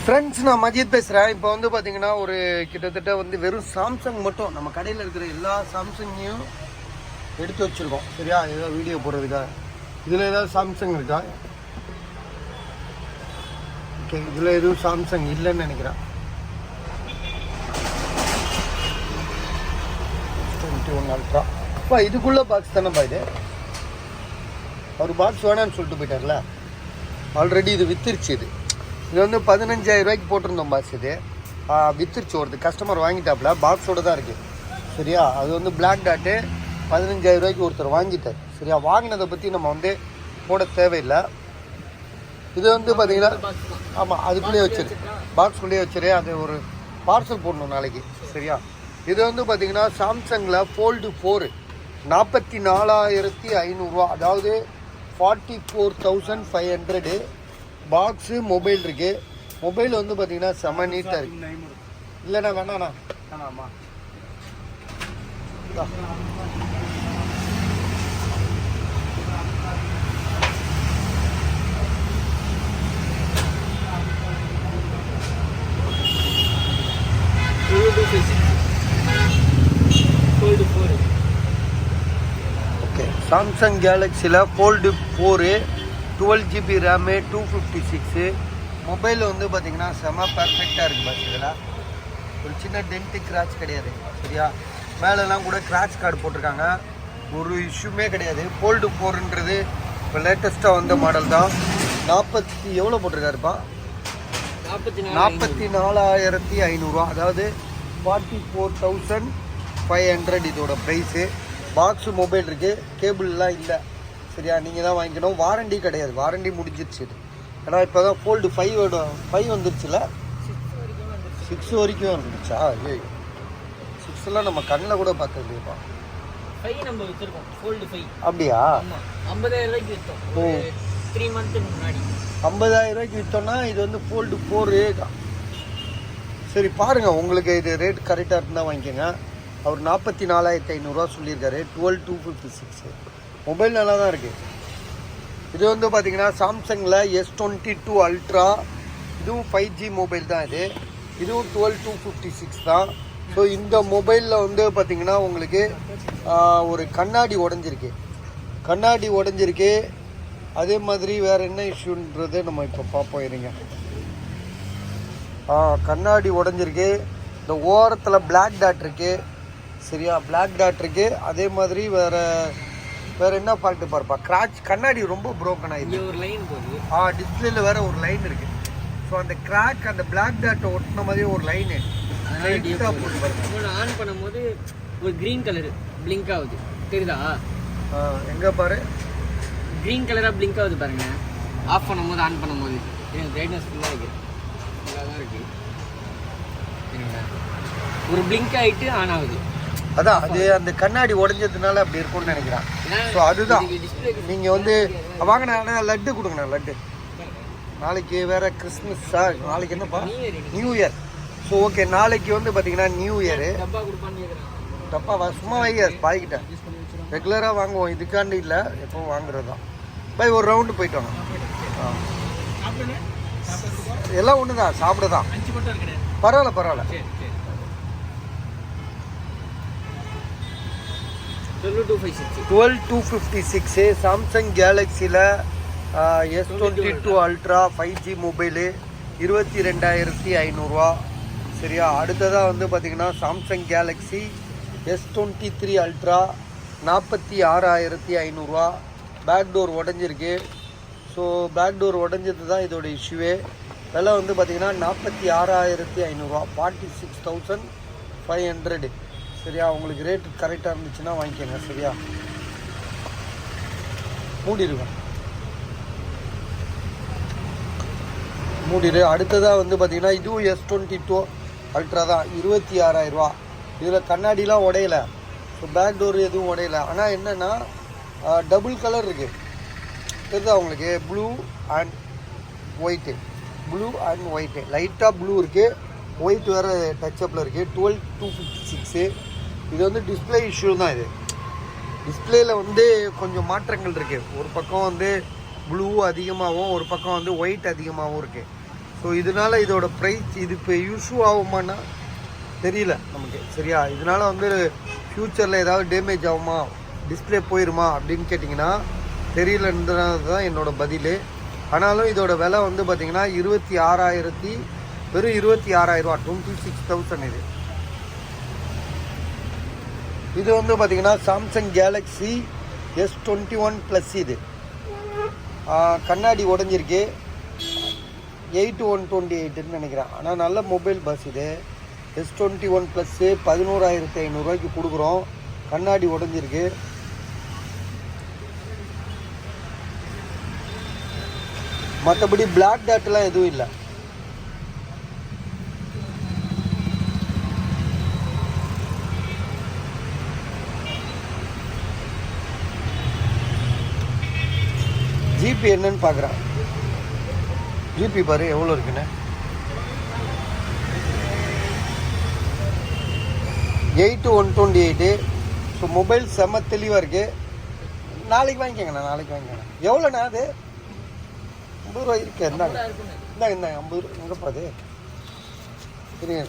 Friends, நான் மஜித் பேசுகிறேன். இப்போ வந்து பார்த்தீங்கன்னா ஒரு கிட்டத்தட்ட வந்து வெறும் சாம்சங் மட்டும் நம்ம கடையில் இருக்கிற எல்லா சாம்சங்கையும் எடுத்து வச்சுருக்கோம். சரியா? ஏதாவது வீடியோ போடுறதுக்காக. இதில் ஏதாவது சாம்சங் இருக்கா? ஓகே, இதில் எதுவும் சாம்சங் இல்லைன்னு நினைக்கிறேன். 21 அல்ட்ரா. அப்பா இதுக்குள்ளே பாக்ஸ் தானேப்பா இது? ஒரு பாக்ஸ் வேணான்னு சொல்லிட்டு போயிட்டார்ல. ஆல்ரெடி இது வித்துருச்சு. இது வந்து 15,000 ரூபாய்க்கு போட்டிருந்தோம் பாக்ஸ். இது வித்துருச்சு. ஒருத்தர் கஸ்டமர் வாங்கிட்டாப்புல, பாக்ஸோடு தான் இருக்குது. சரியா? அது வந்து பிளாக் டாட்டு 15,000 ரூபாய்க்கு ஒருத்தர் வாங்கிட்டார். சரியா? வாங்கினதை பற்றி நம்ம வந்து போட தேவையில்லை. இது வந்து பார்த்தீங்கன்னா ஆமாம், அதுக்குள்ளேயே வச்சிரு, பாக்ஸ்குள்ளேயே வச்சிரு. அது ஒரு பார்சல் போடணும் நாளைக்கு. சரியா? இது வந்து பார்த்தீங்கன்னா சாம்சங்கில் ஃபோல்டு 4 44,500 அதாவது 44,500. பாக்ஸு மொபைல் இருக்குது. மொபைல் வந்து பார்த்தீங்கன்னா செம நீட்டாக இருக்குது. இல்லைண்ணா வேணாண்ணா. ஆமாம், ஓகே. சாம்சங் கேலக்ஸியில் ஃபோல்டு 4 12 GB ரேமு 256. மொபைல் வந்து பார்த்தீங்கன்னா செம பர்ஃபெக்டாக இருக்குது. பஸ் இதில் ஒரு சின்ன டென்ட்டு கிராச் கிடையாது. சரியா? மேலெலாம் கூட கிராச் கார்டு போட்டிருக்காங்க. ஒரு இஷ்யூமே கிடையாது. ஃபோல்டு 4ன்றது இப்போ லேட்டஸ்ட்டாக வந்த மாடல் தான். 40 எவ்வளோ போட்டிருக்காருப்பா? 44,500. அதாவது 44,500 இதோட ப்ரைஸு. பாக்ஸு மொபைல் இருக்குது, கேபிள்லாம் இல்லை. சரியா? நீங்கள் தான் வாங்கிக்கணும். வாரண்டி கிடையாது, வாரண்டி முடிஞ்சிருச்சு. இது ஏன்னா இப்போ தான் ஃபோல்டு 5 வந்துருச்சுல. 6 வரைக்கும் வந்துருச்சா? ஏய், 6எல்லாம் நம்ம கண்ணில் கூட பார்க்க இல்லையப்பா. அப்படியா? 50,000 ரூபாய்க்கு விற்றோம். 3 மந்த்க்கு முன்னாடி 50,000 ரூபாய்க்கு விற்றோன்னா இது வந்து ஃபோல்டு 4 தான். சரி பாருங்கள், உங்களுக்கு இது ரேட் கரெக்டாக இருந்தால் வாங்கிக்கோங்க. அவர் 44,500 சொல்லியிருக்காரு. 12,256. மொபைல் நல்லா தான் இருக்குது. இது வந்து பார்த்தீங்கன்னா சாம்சங்கில் S22 அல்ட்ரா. இதுவும் 5G மொபைல் தான். இதுவும் 12,256 தான். ஸோ இந்த மொபைலில் வந்து பார்த்தீங்கன்னா உங்களுக்கு ஒரு கண்ணாடி உடஞ்சிருக்கு. அதே மாதிரி வேறு என்ன இஷ்யூன்றது நம்ம இப்போ பார்ப்போம். இருங்க. கண்ணாடி உடஞ்சிருக்கு. இந்த ஓரத்தில் பிளாக் டாட் இருக்குது. சரியா? பிளாக் டாட் இருக்குது. அதே மாதிரி வேறு என்ன ஃபால்ட்டு பாருப்பா? கிராச் கண்ணாடி ரொம்ப ப்ரோக்கன் ஆகிடுது. ஒரு லைன் போகுது. டிஸ்பிளேல வேறு ஒரு லைன் இருக்குது. ஸோ அந்த கிராக் அந்த பிளாக் டாட்டை ஒட்டின மாதிரியே ஒரு லைனு போட்டு பாருங்க. ஆன் பண்ணும்போது ஒரு க்ரீன் கலரு பிளிங்க் ஆகுது, தெரியுதா? எங்கே பாரு, க்ரீன் கலராக பிளிங்க் ஆகுது பாருங்க. ஆஃப் பண்ணும்போது ஆன் பண்ணும்போது எனக்கு பிரைட்னஸ் ஃபுல்லாக இருக்குது, ஃபுல்லாக தான் இருக்குது. ஒரு பிளிங்க் ஆகிட்டு ஆன் ஆகுது. அதான் அது அந்த கண்ணாடி உடஞ்சதுனால அப்படி இருக்கும்னு நினைக்கிறேன். ஸோ அதுதான் நீங்கள் வந்து வாங்கினா லட்டு கொடுங்கண்ணா. லட்டு நாளைக்கு வேறு கிறிஸ்மஸா? நாளைக்கு என்னப்பா? New year. ஸோ ஓகே, நாளைக்கு வந்து பார்த்தீங்கன்னா நியூ இயரு. டப்பா சும்மா வைங்க, பாய்கிட்டேன். ரெகுலராக வாங்குவோம், இதுக்காண்டி இல்லை, எப்பவும் வாங்குறது தான். பை ஒரு ரவுண்டு போயிட்டு வாங்க. எல்லாம் ஒன்று தான், சாப்பிட தான். பரவாயில்ல. 12,256 Samsung கேலக்ஸியில் S22 ultra 5G mobile 22,500. சரியா? அடுத்ததாக வந்து பார்த்திங்கன்னா Samsung Galaxy S23 ultra 46,500. Back door உடஞ்சிருக்கு. ஸோ பேக் டோர் உடஞ்சது தான் இதோட இஷ்யூவே. விலை வந்து பார்த்திங்கன்னா 46,500, 46,500. சரியா? உங்களுக்கு ரேட்டு கரெக்டாக இருந்துச்சுன்னா வாங்கிக்கோங்க. சரியா? மூடிடு. அடுத்ததாக வந்து பார்த்திங்கன்னா இதுவும் S22 அல்ட்ரா தான், 26,000. இதில் கண்ணாடிலாம் உடையலை. ஸோ பேக் டோர் எதுவும் உடையலை. ஆனால் என்னென்னா டபுள் கலர் இருக்குது, தெரியுதா உங்களுக்கு? Blue and white. லைட்டாக ப்ளூ இருக்குது, ஒயிட் வேறு டச்சப்பில் இருக்குது. 12,256. இது வந்து டிஸ்பிளே இஷ்யூ தான். இது டிஸ்பிளேயில் வந்து கொஞ்சம் மாற்றங்கள் இருக்குது. ஒரு பக்கம் வந்து ப்ளூ அதிகமாகவும் ஒரு பக்கம் வந்து ஒயிட் அதிகமாகவும் இருக்குது. ஸோ இதனால இதோட ப்ரைஸ் இது இப்போ இஷ்யூ ஆகுமான்னா தெரியல நமக்கு. சரியா, இதனால வந்து ஃப்யூச்சரில் ஏதாவது டேமேஜ் ஆகுமா, டிஸ்பிளே போயிருமா அப்படின்னு கேட்டிங்கன்னா தெரியலன்றது தான் என்னோட பதில். ஆனாலும் இதோட விலை வந்து பார்த்திங்கன்னா வெறும் 26,000 26,000 இது. இது வந்து பார்த்திங்கன்னா சாம்சங் கேலக்ஸி S21 ப்ளஸ். இது கண்ணாடி உடஞ்சிருக்கு, 8128ன்னு நினைக்கிறேன். ஆனால் நல்ல மொபைல் பஸ் இது. S21 ப்ளஸ்ஸு 11,500 கொடுக்குறோம். கண்ணாடி உடஞ்சிருக்கு. மற்றபடி பிளாக் டாட்லாம் எதுவும் இல்லை. ஜிபி என்னன்னு பார்க்குறேன். ஜிபி பாரு எவ்வளோ இருக்குன்னு. 8128. ஸோ மொபைல் செம்ம தெளிவாக இருக்குது. நாளைக்கு வாங்கிக்கோங்கண்ணா, நாளைக்கு வாங்கிக்கோங்க. எவ்வளோண்ணா அது? 50 ரூபா இருக்கு. இருந்தாங்க 50 ரூபா எங்கேப்பா அது? சரிங்க,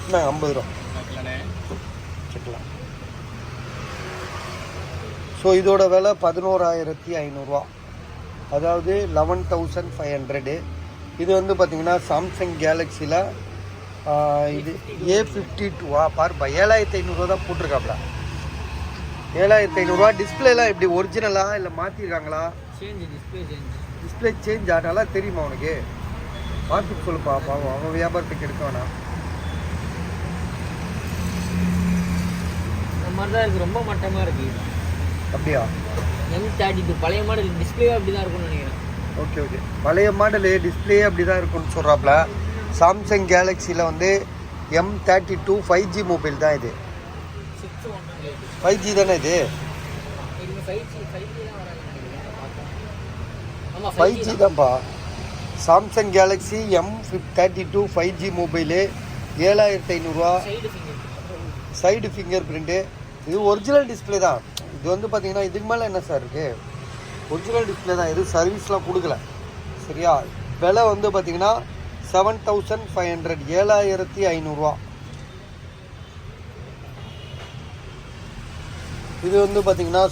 இந்தாங்க 50 ரூபா வச்சுக்கலாம். ஸோ இதோட விலை 11,500, அதாவது 11,500. இது வந்து பார்த்திங்கன்னா சாம்சங் கேலக்ஸியில் இது A52 பாருப்பா. 7,500 தான் போட்டிருக்காப்ல. 7,500. டிஸ்பிளேலாம் எப்படி ஒரிஜினலா இல்லை மாற்றிருக்காங்களா? டிஸ்பிளே சேஞ்ச் ஆனாலாம் தெரியுமா உனக்கு? பார்த்துட்டு சொல்லுப்பா. பாவம் அவன் வியாபாரத்துக்கு எடுக்க வேணாம். இந்த மாதிரி தான் இருக்குது, ரொம்ப மட்டமாக இருக்குது. அப்படியா? M32 பழைய மாடல் டிஸ்பிளே அப்படி தான் இருக்கும்னு நினைக்கிறேன். ஓகே ஓகே, பழைய மாடலு டிஸ்பிளே அப்படி தான் இருக்கும்னு சொல்கிறாப்புல. சாம்சங் கேலக்ஸியில் வந்து M32 5G மொபைல் தான் இது. 5G தானே இது? 5G தான்ப்பா. Samsung Galaxy M32 5G mobile 7,500. Side finger print. இது ஒரிஜினல் டிஸ்பிளே தான். இது வந்து பார்த்தீங்கன்னா இதுக்கு மேலே என்ன சார் இருக்குது? ஒரிஜினல் டிஸ்பிளே தான். எதுவும் சர்வீஸ்லாம் கொடுக்கல. சரியா, விலை வந்து பார்த்தீங்கன்னா 7,500, 7,500. இது வந்து பார்த்தீங்கன்னா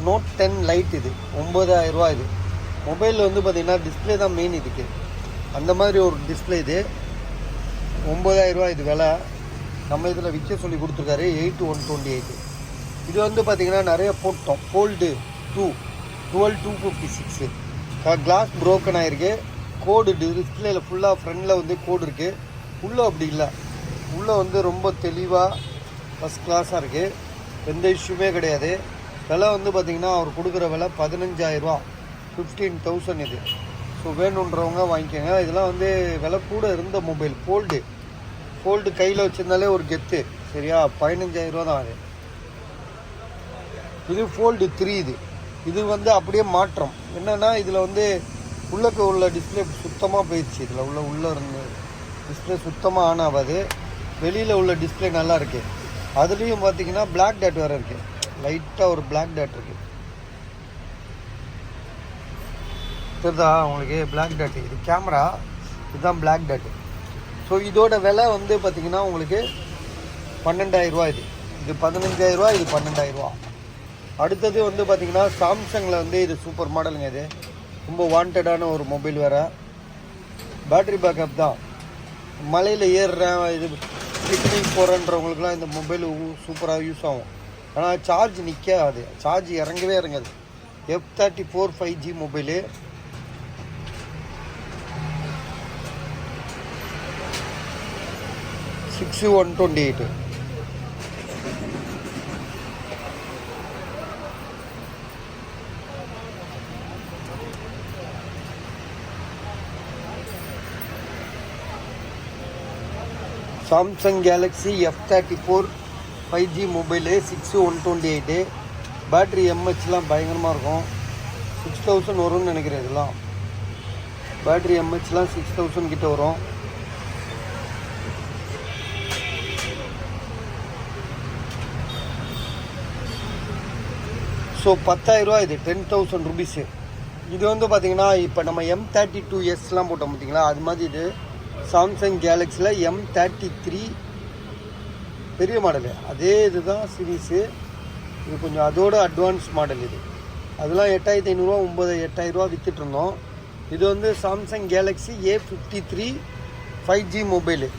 Note 10 லைட். இது 9,000. இது மொபைலில் வந்து பார்த்தீங்கன்னா டிஸ்பிளே தான் மெயின் இதுக்கு. அந்த மாதிரி ஒரு டிஸ்பிளே இது. 9,000 இது விலை. நம்ம இதில் விற்க சொல்லி கொடுத்துருக்காரு 8128. இது வந்து பார்த்திங்கன்னா நிறைய போட்டோம். ஃபோல்டு 2 12256. கிளாஸ் ப்ரோக்கன் ஆகிருக்கு. கோடு டிஸ்பிளேயில் ஃபுல்லாக ஃப்ரண்டில் வந்து கோடு இருக்குது. உள்ளே அப்படி இல்லை. உள்ளே வந்து ரொம்ப தெளிவாக ஃபஸ்ட் கிளாஸாக இருக்குது. எந்த இஷ்யூமே கிடையாது. விலை வந்து பார்த்திங்கன்னா அவர் கொடுக்குற விலை 15,000, 15,000 இது. ஸோ வேணுன்றவங்க வாங்கிக்கோங்க. இதெல்லாம் வந்து விலை கூட இருந்த மொபைல். ஃபோல்டு கையில் வச்சுருந்தாலே ஒரு கெத்து. சரியா, 15,000 தான் அது. இது ஃபோல்டு 3. இது வந்து அப்படியே மாற்றம் என்னென்னா இதில் வந்து உள்ளே உள்ள டிஸ்பிளே சுத்தமாக போயிடுச்சு. இதில் உள்ளே இருந்து டிஸ்பிளே சுத்தமாக ஆன் ஆகாது. வெளியில் உள்ள டிஸ்பிளே நல்லா இருக்குது. அதுலேயும் பார்த்தீங்கன்னா பிளாக் டாட் வேறு இருக்குது. லைட்டாக ஒரு பிளாக் டாட் இருக்குது. தெரியுதா உங்களுக்கு? Black dot. இது கேமரா, இதுதான் பிளாக் டாட். ஸோ இதோட விலை வந்து பார்த்திங்கன்னா உங்களுக்கு 12,000 இது. இது 15,000, இது 12,000. அடுத்தது வந்து பார்த்திங்கன்னா சாம்சங்கில் வந்து இது சூப்பர் மாடலுங்க. இது ரொம்ப வாண்டடான ஒரு மொபைல் வேறு. பேட்ரி பேக்கப் தான். மலையில் ஏறுறேன், இது பிக்னிக் போகிறேன்றவங்களுக்குலாம் இந்த மொபைல் சூப்பராக யூஸ் ஆகும். ஆனால் சார்ஜ் நிற்காது. சார்ஜ் இறங்கவே இறங்காது. F34 5G mobile. $6,128. Samsung Galaxy F34 5G mobile 6,128. Battery எம்ஹெச்லாம் பயங்கரமாக இருக்கும். 6,000 வரும்னு நினைக்கிறேன். இதெல்லாம் பேட்ரி எம்ஹெச்லாம் 6,000 கிட்ட வரும். ஸோ 10,000 இது. 10,000 ருபீஸு. இது வந்து பார்த்தீங்கன்னா இப்போ நம்ம M32s போட்டோம் பார்த்தீங்களா, அது மாதிரி இது சாம்சங் கேலக்ஸியில் M33 பெரிய மாடலு. அதே இதுதான் சீரீஸு. இது கொஞ்சம் அதோட அட்வான்ஸ் மாடல். இது அதெல்லாம் 8500 8000 விற்றுட்டு இருந்தோம். இது வந்து Samsung Galaxy A53 5G mobile.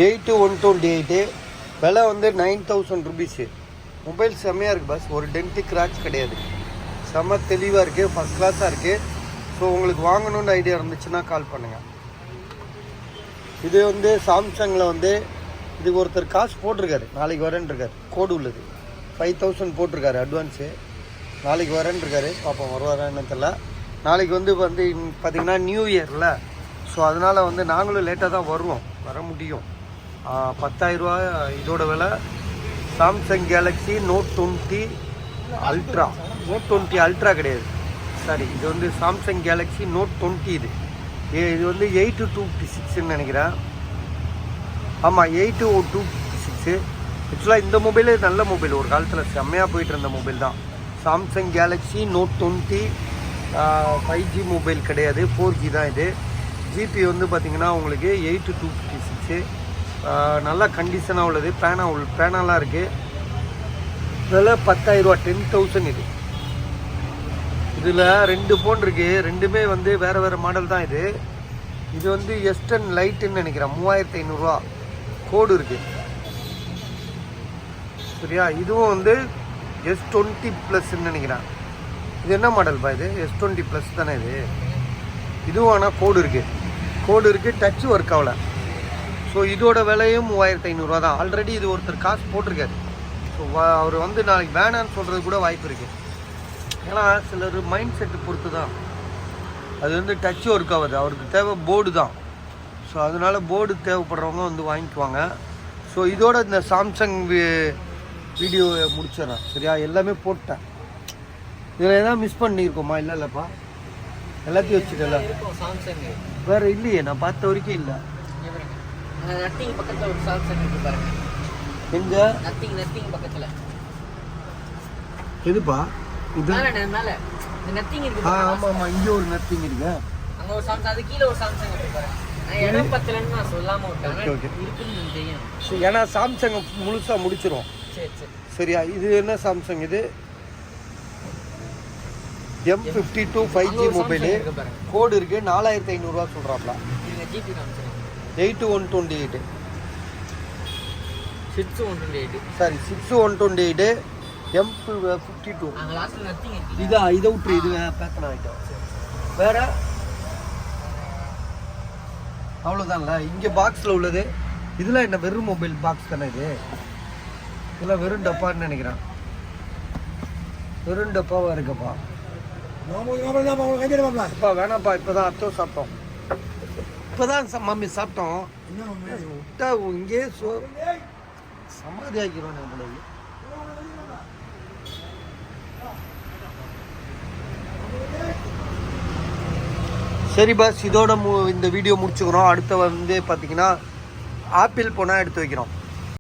A8128 விலை வந்து 9000 ருபீஸு. மொபைல் செம்மையாக இருக்குது பாஸ். ஒரு டென்ட்டு கிராச் கிடையாது. செம்ம தெளிவாக இருக்குது, ஃபஸ்ட் கிளாஸாக இருக்குது. ஸோ உங்களுக்கு வாங்கணுன்னு ஐடியா இருந்துச்சுன்னா கால் பண்ணுங்கள். இது வந்து சாம்சங்கில் வந்து இதுக்கு ஒருத்தர் காசு போட்டிருக்காரு, நாளைக்கு வரேன்ருக்காரு. கோடு உள்ளது 5000 போட்டிருக்காரு அட்வான்ஸு. நாளைக்கு வரேன்ருக்காரு. பார்ப்போம் வருவாரான்னு தெரியல. நாளைக்கு வந்து பார்த்திங்கன்னா நியூ இயரில். ஸோ அதனால் வந்து நாங்களும் லேட்டாக தான் வருவோம், வர முடியும். 10,000 ரூபா இதோட விலை. Samsung Galaxy Note 20 Ultra. Note 20 Ultra கிடையாது, சாரி. இது வந்து சாம்சங் கேலக்ஸி Note 20. இது வந்து 8256ன்னு நினைக்கிறேன். ஆமாம், 8256. ஆக்சுவலாக இந்த மொபைலே நல்ல மொபைல், ஒரு காலத்தில் செம்மையாக போயிட்டு இருந்த மொபைல் தான். Samsung Galaxy Note 20 5G mobile கிடையாது, 4G தான் இது. ஜிபி வந்து பார்த்திங்கன்னா உங்களுக்கு 8256. நல்லா கண்டிஷனாக உள்ளது. பேனாலாம் இருக்குது. இதில் 10,000 ரூபா, 10,000 இது. இதில் 2 ஃபோன் இருக்குது, ரெண்டுமே வந்து வேறு மாடல் தான். இது வந்து S10 லைட்டுன்னு நினைக்கிறேன், 3500 ரூபா. கோடு இருக்குது, சரியா. இதுவும் வந்து S20 ப்ளஸ்ன்னு நினைக்கிறேன். இது என்ன மாடல்ப்பா இது? S20 ப்ளஸ் தானே இது. இதுவும் ஆனால் கோடு இருக்குது, டச் ஒர்க் ஆகலை. ஸோ இதோட விலையும் 3500 ரூபா தான். ஆல்ரெடி இது ஒருத்தர் காசு போட்டிருக்காரு. ஸோ அவர் வந்து நாளைக்கு வேணான்னு சொல்கிறது கூட வாய்ப்பு இருக்குது. ஏன்னா சிலர் மைண்ட் செட்டு பொறுத்து தான். அது வந்து டச் ஒர்க் ஆகுது, அவருக்கு தேவை போர்டு தான். ஸோ அதனால் போர்டு தேவைப்படுறவங்க வந்து வாங்கிக்குவாங்க. ஸோ இதோட இந்த சாம்சங் வீடியோவை முடிச்சிடறேன், சரியா. எல்லாமே போட்டேன். இதில் எதாவது மிஸ் பண்ணியிருக்கோமா? இல்லைப்பா, எல்லாத்தையும் வச்சுட்டல. வேறு இல்லையே, நான் பார்த்த வரைக்கும் இல்லை. நத்திங் பக்கத்துல ஒரு சாம்சங் இருக்கு பாருங்க. எங்க? நத்திங் பக்கத்துல. எதுப்பா இது? மேல இந்த நத்திங் இருக்கு. ஆமா, இங்க ஒரு நத்திங் இருக்கு. அங்க ஒரு சாம்சங், அது கீழ ஒரு சாம்சங் இருக்கு பாருங்க. நான் இடம் பத்தலன்னு நான் சொல்லாம விட்டேன். இருக்குன்னு தெரியும். ஏன்னா சாம்சங் முழுசா முடிச்சிரும். சரி சரியா. இது என்ன சாம்சங்? இது M52 5G மொபைலு. கோடு இருக்கு, 4500 ரூபா சொல்றாப்ல. இதுல ஜிபி காமிச்சேன். 8128 6128. Sorry, 6128 M52. அங்க லாஸ்ட்ல நத்திங் இருக்கு. இதை விட்டுரு, இது பேக்கன் ஆகிட்டோம். வேற அவ்வளோதான்ல. இங்கே பாக்ஸில் உள்ளது இதெல்லாம் என்ன? வெறும் மொபைல் பாக்ஸ் தானே இது. இதெல்லாம் வெறும் டப்பான்னு நினைக்கிறேன். வெறும் டப்பாவாக இருக்குப்பா. அப்பா வேணாப்பா, இப்போதான் அத்தம் சாப்பிட்டோம். இப்போதான் மம்மி சாப்பிட்டோம். விட்டா இங்கே சமாதி ஆக்கிறோம் நம்மளுக்கு. சரி பாஸ், இதோட இந்த வீடியோ முடிச்சுக்கிறோம். அடுத்த வந்து பார்த்தீங்கன்னா ஆப்பிள் போனால் எடுத்து வைக்கிறோம்.